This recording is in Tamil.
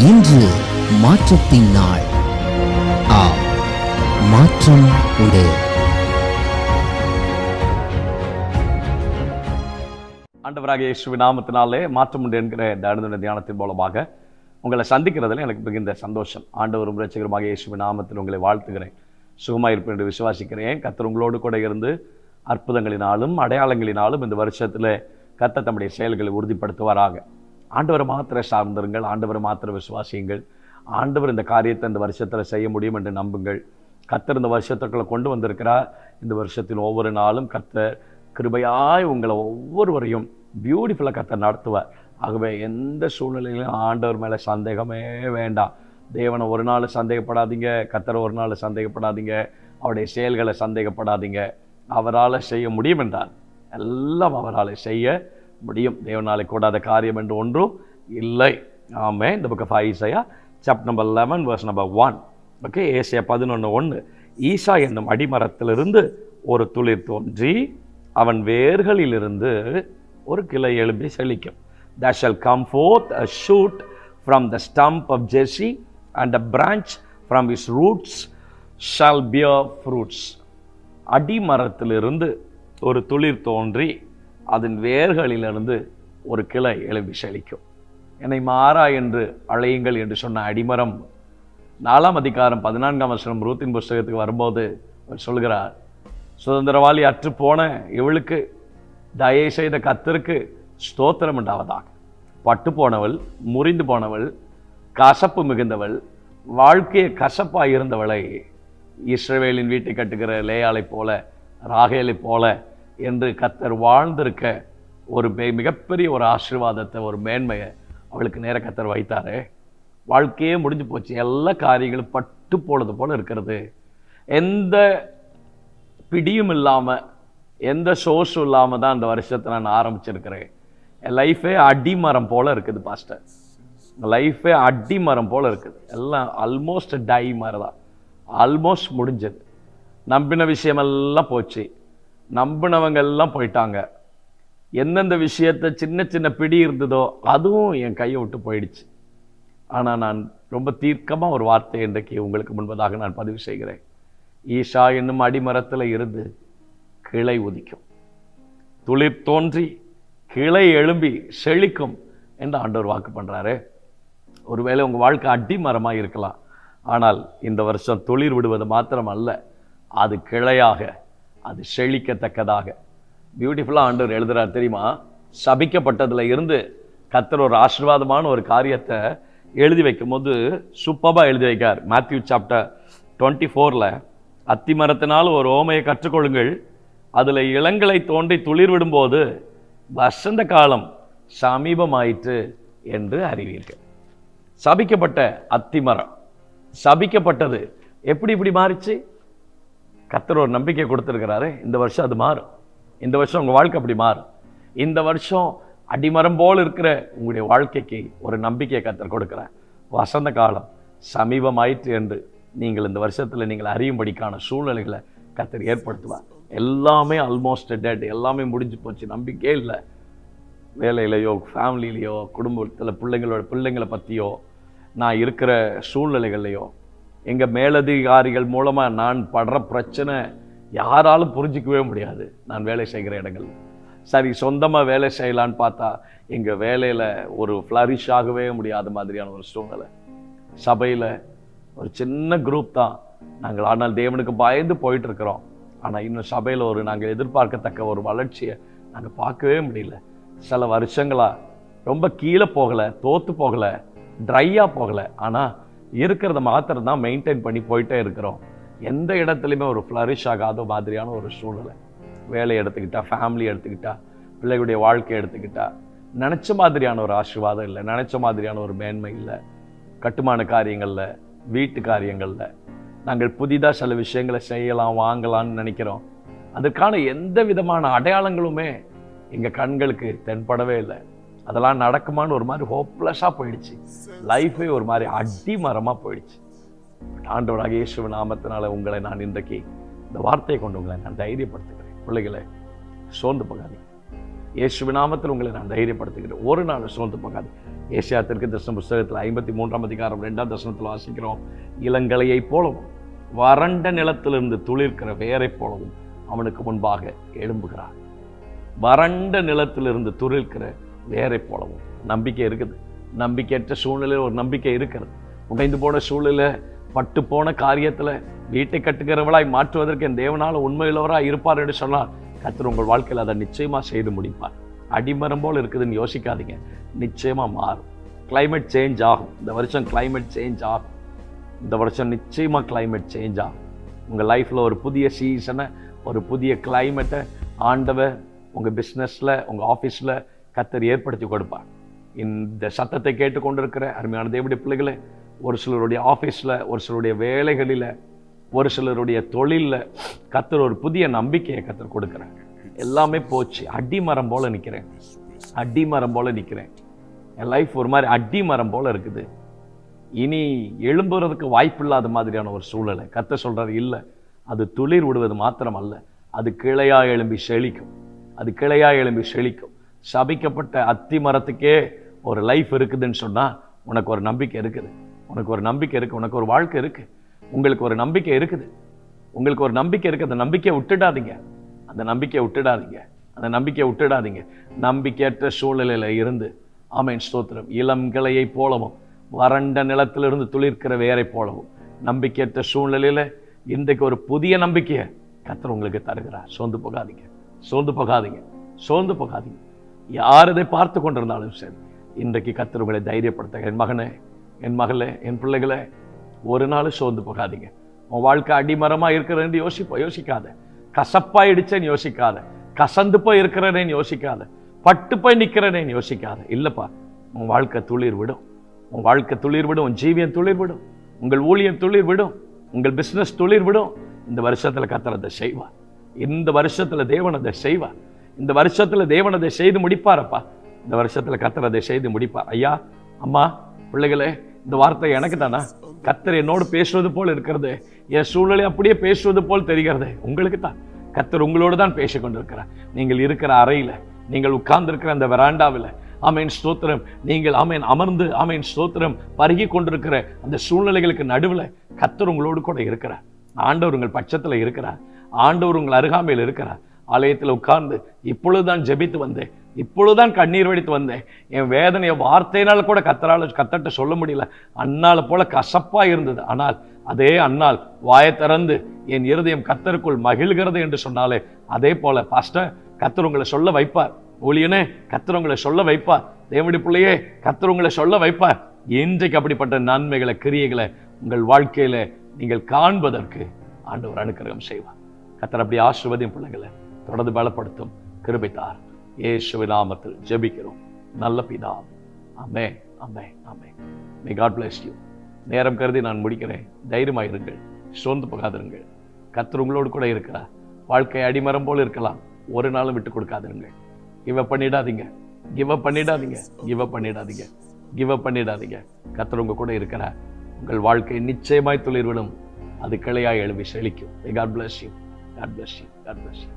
இன்று மாற்றத்தின் நாள். ஆம், மாற்றம் உண்டு. ஆண்டவராகிய இயேசுவின் நாமத்தினாலே மாற்றம் உண்டு என்கிற இந்த அனுதின தியானத்தின் மூலமாக உங்களை சந்திக்கிறதுல எனக்கு மிகுந்த சந்தோஷம். ஆண்டவரும் இரட்சகருமாக இயேசுவின் நாமத்தில் உங்களை வாழ்த்துகிறேன். சுகமாயிருப்பேன் என்று விசுவாசிக்கிறேன். கர்த்தர் உங்களோடு கூட இருந்து அற்புதங்களினாலும் அடையாளங்களினாலும் இந்த வருஷத்தில் கர்த்தர் தம்முடைய செயல்களை உறுதிப்படுத்துவாராக. ஆண்டவரை மாத்திர சார்ந்திருங்கள், ஆண்டவரை மாத்திர விசுவாசியுங்கள். ஆண்டவர் இந்த காரியத்தை இந்த வருஷத்தில் செய்ய முடியும் என்று நம்புங்கள். கர்த்தர் இந்த வருஷத்துக்குள்ள கொண்டு வந்திருக்கிறார். இந்த வருஷத்தின் ஒவ்வொரு நாளும் கர்த்தர் கிருபையாய் உங்களை ஒவ்வொருவரையும் பியூட்டிஃபுல்லாக கர்த்தர் நடத்துவார். ஆகவே எந்த சூழ்நிலையிலும் ஆண்டவர் மேலே சந்தேகமே வேண்டாம். தேவனை ஒரு நாள் சந்தேகப்படாதீங்க, கர்த்தரை ஒரு நாள் சந்தேகப்படாதீங்க, அவருடைய செயல்களை சந்தேகப்படாதீங்க. அவரால் செய்ய முடியும் என்றால் எல்லாம் அவரால் செய்ய முடியும். தேவனாலே கூடாத காரியம் என்று ஒன்றும் இல்லை. ஆமே. இந்த book of Isaiah chapter number 11 verse number 1. Okay, ஏசாயா 11:1. ஈசா என்னும் அடிமரத்திலிருந்து ஒரு துளிர் தோன்றி அவன் வேர்களிலிருந்து ஒரு கிளை எழும்பி செழிக்கும். There shall come forth a shoot from the stump of Jesse, and a branch from his roots shall bear fruits. அடிமரத்திலிருந்து ஒரு துளிர் தோன்றி அதன் வேர்களிலிருந்து ஒரு கிளை எழும்பி செழிக்கும். என்னை மாறா என்று அழையுங்கள் என்று சொன்ன அடிமரம் 4ஆம் அதிகாரம் 14ஆம் வசனம் ரூத்தின் புஸ்தகத்துக்கு வரும்போது அவர் சொல்கிறார், சுதந்திரவாளி அற்று போன இவளுக்கு தயை செய்த கர்த்தருக்கு ஸ்தோத்திரம் உண்டாவதாக. பட்டு போனவள், முறிந்து போனவள், கசப்பு மிகுந்தவள், வாழ்க்கையை கசப்பாக இருந்தவளை இஸ்ரவேலின் வீட்டை கட்டுகிற லேயாளை போல, ராகேலை போல என்று கர்த்தர் வாழ்ந்திருக்க ஒரு மிகப்பெரிய ஒரு ஆசீர்வாதத்தை, ஒரு மேன்மையை அவளுக்கு நேர கர்த்தர் வைத்தாரு. வாழ்க்கையே முடிஞ்சு போச்சு. எல்லா காரியங்களும் பட்டு போனது போல இருக்கிறது. எந்த பிடியும் இல்லாமல், எந்த சோர்ஸும் இல்லாமல் தான் அந்த வருஷத்தை நான் ஆரம்பிச்சிருக்கிறேன். என் லைஃபே அடிமரம் போல் இருக்குது பாஸ்டர். லைஃபே அடிமரம் போல் இருக்குது. எல்லாம் ஆல்மோஸ்ட் டை மாதிரி தான். ஆல்மோஸ்ட் முடிஞ்சது. நம்பின விஷயமெல்லாம் போச்சு. நம்பினவங்க எல்லாம் போயிட்டாங்க. எந்தெந்த விஷயத்தை சின்ன சின்ன பிடி இருந்ததோ அதுவும் என் கையை விட்டு போயிடுச்சு. ஆனால் நான் ரொம்ப தீர்க்கமாக ஒரு வார்த்தை இன்றைக்கு உங்களுக்கு முன்பதாக நான் பதிவு செய்கிறேன். ஈசா என்னும் அடிமரத்தில் இருந்து கிளை உதிக்கும், துளிர் தோன்றி கிளை எழும்பி செழிக்கும் என்று ஆண்டவர் வாக்கு பண்ணுறாரு. ஒருவேளை உங்கள் வாழ்க்கை அடிமரமாக இருக்கலாம். ஆனால் இந்த வருஷம் துளிர் விடுவது மாத்திரம் அல்ல, அது கிளையாக, அது செழிக்கத்தக்கதாக பியூட்டிஃபுல்லாக ஆண்டவர் எழுதுகிறார். தெரியுமா, சபிக்கப்பட்டதில் இருந்து கர்த்தர் ஒரு ஆசீர்வாதமான ஒரு காரியத்தை எழுதி வைக்கும் போது சூப்பராக எழுதி வைக்கார். மேத்யூ சாப்டர் 24 அத்திமரத்தினால் ஒரு ஓமையை கற்றுக்கொள்ளுங்கள், அதில் இளங்களை தோன்றி துளிர் விடும்போது வசந்த காலம் சமீபமாயிற்று என்று அறிவீர்கள். சபிக்கப்பட்ட அத்திமரம், சபிக்கப்பட்டது எப்படி இப்படி மாறிச்சு? கர்த்தர் ஒரு நம்பிக்கை கொடுத்துருக்கிறாரு. இந்த வருஷம் அது மாறும். இந்த வருஷம் உங்கள் வாழ்க்கை அப்படி மாறும். இந்த வருஷம் அடிமரம் போல் இருக்கிற உங்களுடைய வாழ்க்கைக்கு ஒரு நம்பிக்கையை கர்த்தர் கொடுக்குறார். வசந்த காலம் சமீபமாயிற்று என்று நீங்கள் இந்த வருஷத்தில் நீங்கள் அறியும்படிக்கான சூழ்நிலைகளை கர்த்தர் ஏற்படுத்துவார். எல்லாமே ஆல்மோஸ்ட் டெட், எல்லாமே முடிஞ்சு போச்சு, நம்பிக்கையே இல்லை. வேலையிலையோ, ஃபேமிலியிலையோ, குடும்பத்தில் பிள்ளைங்களை பற்றியோ, நான் இருக்கிற சூழ்நிலைகள்லையோ, எங்கள் மேலதிகாரிகள் மூலமாக நான் படுற பிரச்சனை யாராலும் புரிஞ்சிக்கவே முடியாது. நான் வேலை செய்கிற இடங்கள் சரி, சொந்தமாக வேலை செய்யலான்னு பார்த்தா எங்கள் வேலையில் ஒரு ஃப்ளரிஷ் ஆகவே முடியாத மாதிரியான ஒரு சூழ்நிலை. சபையில் ஒரு சின்ன குரூப் தான் நாங்கள், ஆனால் தேவனுக்கு பயந்து போயிட்டுருக்கிறோம். ஆனால் இன்னும் சபையில் நாங்கள் எதிர்பார்க்கத்தக்க ஒரு வளர்ச்சியை நாங்கள் பார்க்கவே முடியல. சில வருஷங்களாக ரொம்ப கீழே போகலை, தோற்று போகலை, ட்ரையாக போகலை, ஆனால் இருக்கிறத மாத்திரம் தான் மெயின்டைன் பண்ணி போயிட்டே இருக்கிறோம். எந்த இடத்துலையுமே ஒரு ஃப்ளரிஷ் ஆகாத மாதிரியான ஒரு சூழ்நிலை. வேலை எடுத்துக்கிட்டா, ஃபேமிலி எடுத்துக்கிட்டா, பிள்ளைகளுடைய வாழ்க்கை எடுத்துக்கிட்டா, நினச்ச மாதிரியான ஒரு ஆசீர்வாதம் இல்லை, நினச்ச மாதிரியான ஒரு மேன்மை இல்லை. கட்டுமான காரியங்களில், வீட்டு காரியங்களில் நாங்கள் புதிதாக சில விஷயங்களை செய்யலாம், வாங்கலாம்னு நினைக்கிறோம். அதற்கான எந்த விதமான அடையாளங்களுமே எங்கள் கண்களுக்கு தென்படவே இல்லை. அதெல்லாம் நடக்குமான்னு ஒரு மாதிரி ஹோப்லெஸ்ஸாக போயிடுச்சு. லைஃபே ஒரு மாதிரி அடிமரமாக போயிடுச்சு. ஆண்டவராகிய இயேசுவின் நாமத்தினால உங்களை நான் இன்றைக்கு இந்த வார்த்தையை கொண்டு உங்களை நான் தைரியப்படுத்துகிறேன். பிள்ளைகளை, சோர்ந்து போகாதீங்க. இயேசுவின் நாமத்தில் உங்களை நான் தைரியப்படுத்துகிறேன். ஒரு நாள் சோர்ந்து போகாது. ஏசாயா தீர்க்கதரிசன புஸ்தகத்தில் 53ஆம் அதிகாரம் 2ஆம் வசனத்தில் வாசிக்கிறோம், இளங்கலையைப் போலவும் வறண்ட நிலத்திலிருந்து துளிர்க்கிற வேரை போலவும் அவனுக்கு முன்பாக எழும்புகிறார். வறண்ட நிலத்திலிருந்து துளிர்க்கிற வேரை போலவும். நம்பிக்கை இருக்குது. நம்பிக்கையற்ற சூழ்நிலையில் ஒரு நம்பிக்கை இருக்கிறது. உடைந்து போன சூழ்நிலை, பட்டு போன காரியத்தில் வீட்டை கட்டுகிறவளாய் மாற்றுவதற்கு என் தேவனால உண்மையுள்ளவராக இருப்பார் என்று சொன்னால் கர்த்தர் உங்கள் வாழ்க்கையில் அதை நிச்சயமாக செய்து முடிப்பார். அடிமரம் போல் இருக்குதுன்னு யோசிக்காதீங்க, நிச்சயமாக மாறும். கிளைமேட் சேஞ்ச் ஆகும். இந்த வருஷம் கிளைமேட் சேஞ்ச் ஆகும். இந்த வருஷம் நிச்சயமாக கிளைமேட் சேஞ்ச் ஆகும். உங்கள் லைஃப்பில் ஒரு புதிய சீசனை, ஒரு புதிய கிளைமேட்டை ஆண்டவர் உங்கள் பிஸ்னஸில், உங்கள் ஆஃபீஸில் கர்த்தர் ஏற்படுத்தி கொடுப்பார். இந்த சத்தத்தை கேட்டுக்கொண்டிருக்கிற அருமையான தேவனுடைய பிள்ளைகளை, ஒரு சிலருடைய ஆஃபீஸில், ஒரு சிலருடைய வேலைகளில், ஒரு சிலருடைய தொழிலில் கர்த்தர் ஒரு புதிய நம்பிக்கையை கர்த்தர் கொடுக்குறாங்க. எல்லாமே போச்சு, அடிமரம் போல் நிற்கிறேன், அடிமரம் போல் நிற்கிறேன், என் லைஃப் ஒரு மாதிரி அடிமரம் போல் இருக்குது, இனி எழும்புறதுக்கு வாய்ப்பு இல்லாத மாதிரியான ஒரு சூழலை கர்த்தர் சொல்கிறார். இல்லை, அது துளிர் விடுவது மாத்திரம் அல்ல, அது கிளையாக எழும்பி செழிக்கும். அது கிளையாக எழும்பி செழிக்கும். சபிக்கப்பட்ட அத்தி மரத்துக்கே ஒரு லைஃப் இருக்குதுன்னு சொன்னால் உனக்கு ஒரு நம்பிக்கை இருக்குது, உனக்கு ஒரு நம்பிக்கை இருக்குது, உனக்கு ஒரு வாழ்க்கை இருக்குது, உங்களுக்கு ஒரு நம்பிக்கை இருக்குது, உங்களுக்கு ஒரு நம்பிக்கை இருக்குது. அந்த நம்பிக்கையை விட்டுடாதீங்க, அந்த நம்பிக்கையை விட்டுடாதீங்க, அந்த நம்பிக்கையை விட்டுடாதீங்க. நம்பிக்கையற்ற சூழ்நிலையில் இருந்து, ஆமென் ஸ்தோத்திரம், இளம் கிளையை போலவும் வறண்ட நிலத்திலிருந்து துளிர்க்கிற வேரை போலவும் நம்பிக்கையற்ற சூழ்நிலையில் இன்றைக்கு ஒரு புதிய நம்பிக்கையை கர்த்தர் உங்களுக்கு தருகிறார். சோர்ந்து போகாதீங்க, சோர்ந்து போகாதீங்க, சோர்ந்து போகாதீங்க. யார் இதை பார்த்து கொண்டிருந்தாலும் சரி, இன்றைக்கு கர்த்தர் உங்களை தைரியப்படுத்த. என் மகனே, என் மகளே, என் பிள்ளைகளே, ஒரு நாள் சோர்ந்து போகாதீங்க. உன் வாழ்க்கை அடிமரமாக இருக்கிறேன்னு யோசிக்காத, கசப்பாயிடுச்சேன்னு யோசிக்காத, கசந்து போய் இருக்கிறேன்னு யோசிக்காத, பட்டு போய் நிற்கிறேன்னு யோசிக்காத. இல்லைப்பா, உன் வாழ்க்கை துளிர் விடும், உன் வாழ்க்கை துளிர் விடும், உன் ஜீவியம் துளிர் விடும், உங்கள் ஊழியம் துளிர் விடும், உங்கள் பிஸ்னஸ் துளிர் விடும். இந்த வருஷத்தில் கர்த்தர் அதை செய்வார். இந்த வருஷத்தில் தேவன் அதை செய்வார். இந்த வருஷத்தில் தேவன் அதை செய்து முடிப்பாரப்பா. இந்த வருஷத்தில் கர்த்தர் அதை செய்து முடிப்பார். ஐயா, அம்மா, பிள்ளைகளே, இந்த வார்த்தை எனக்கு தானா? கர்த்தர் என்னோடு பேசுவது போல் இருக்கிறது, என் சூழ்நிலை அப்படியே பேசுவது போல் தெரிகிறது. உங்களுக்கு தான். கர்த்தர் உங்களோடு தான் பேசிக்கொண்டிருக்கிறார். நீங்கள் இருக்கிற அறையில், நீங்கள் உட்கார்ந்திருக்கிற அந்த வெராண்டாவில், ஆமென் ஸ்தோத்திரம், நீங்கள் ஆமென் அமர்ந்து, ஆமென் ஸ்தோத்திரம் பருகி கொண்டிருக்கிற அந்த சூழ்நிலைகளுக்கு நடுவில் கர்த்தர் உங்களோடு கூட இருக்கிறார். ஆண்டவர் உங்கள் பட்சத்தில் இருக்கிறார். ஆண்டவர் உங்கள் அருகாமையில் இருக்கிறார். ஆலயத்தில் உட்கார்ந்து இப்பொழுதுதான் ஜெபித்து வந்தேன், இப்பொழுதுதான் கண்ணீர் வடித்து வந்தேன், என் வேதனையை வார்த்தையினால் கூட கத்தட்ட சொல்ல முடியல, அன்னால போல கசப்பா இருந்தது. ஆனால் அதே அன்னால் வாயை திறந்து என் இருதயம் கர்த்தருக்குள் மகிழ்கிறது என்று சொன்னாலே, அதே போல பாஸ்டர் கர்த்தர் உங்களை சொல்ல வைப்பார். ஊழியனே, கர்த்தர் உங்களை சொல்ல வைப்பார். தேவனுடைய பிள்ளையே, கர்த்தர் உங்களை சொல்ல வைப்பார். இன்றைக்கு அப்படிப்பட்ட நன்மைகளை, கிரியைகளை உங்கள் வாழ்க்கையில நீங்கள் காண்பதற்கு ஆண்டவர் அனுக்கிரகம் செய்வார். கர்த்தர் அப்படி ஆசீர்வதியும் பிள்ளைகளை தொடர்ந்து பலப்படுத்தும் கிருபை தார். இயேசுவின் நாமத்தில் ஜெபிக்கிறோம் நல்ல பிதாவே. ஆமென், ஆமென், ஆமென். May God bless you. நேரம் கருதி நான் முடிக்கிறேன். தைரியமாயிருங்கள், சோர்ந்து போகாதிருங்கள். கர்த்தர் உங்களோடு கூட இருக்கிறார். வாழ்க்கை அடிமரம் போல இருக்கலாம், ஒரு நாளும் விட்டு கொடுக்காதிருங்கள். கிவ் அப் பண்ணிடாதீங்க, கிவ் அப் பண்ணிடாதீங்க, கிவ் அப் பண்ணிடாதீங்க, கிவ் அப் பண்ணிடாதீங்க. கர்த்தர் உங்க கூட இருக்கிறார். உங்கள் வாழ்க்கை நிச்சயமாய் துளிர்விடும், அது கிளையாய் எழும்பி செழிக்கும். God bless you. God bless you. God bless you.